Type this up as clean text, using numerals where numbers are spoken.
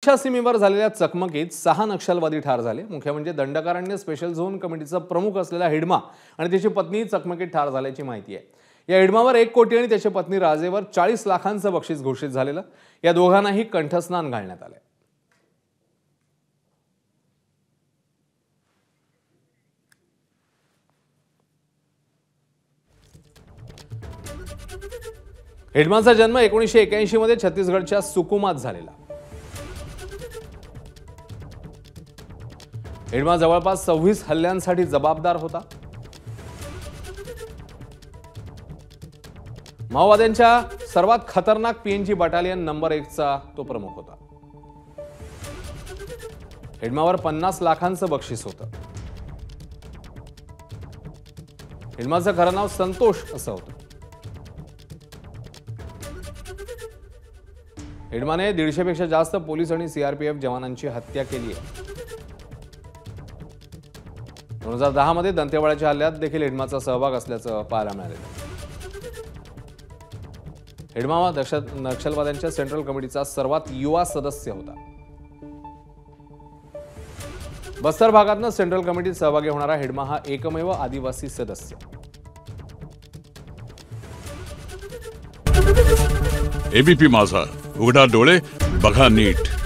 कच्छच्या सीमेवर झालेल्या चकमकीत 6 नक्षलवादी ठार झाले। मुख्य म्हणजे दंडकारण्य स्पेशल झोन कमिटीचा प्रमुख असलेला हिडमा आणि त्याची पत्नी चकमकीत ठार झाल्याची माहिती आहे। या हिडमावर 1 कोटी आणि त्याची पत्नी राजेवर 40 लाखांचं बक्षीस घोषित झालेलं। या दोघांनाही कंठस्नान घालण्यात आले। हिडमाचा जन्म 1981 मध्ये छत्तीसगडच्या सुकुमात झालेला। हिडमा जवळपास 26 हल्ल्यांसाठी जबाबदार होता। माओवाद्यांच्या सर्वात खतरनाक पीएनजी बटालियन नंबर 1 चा तो प्रमुख होता। हिडमावर 50 लाखांचं बक्षीस होतं। हिडमाचं खरं नाव संतोष असं होतं। हिडमाने 150 पेक्षा जास्त पोलीस आणि सीआरपीएफ जवानांची हत्या केली आहे। 2010 मध्ये दंतेवाड्याच्या हल्ल्यात देखील हिडमाचा सहभाग असल्याचं पाहायला मिळाले। हिडमा नक्षलवाद्यांच्या सेंट्रल कमिटीचा सर्वात युवा सदस्य होता। बस्तर भागातनं सेंट्रल कमिटीत सहभागी होणारा हिडमा हा एकमेव आदिवासी सदस्य। एबीपी माझा, उघडा डोळे बघा नीट।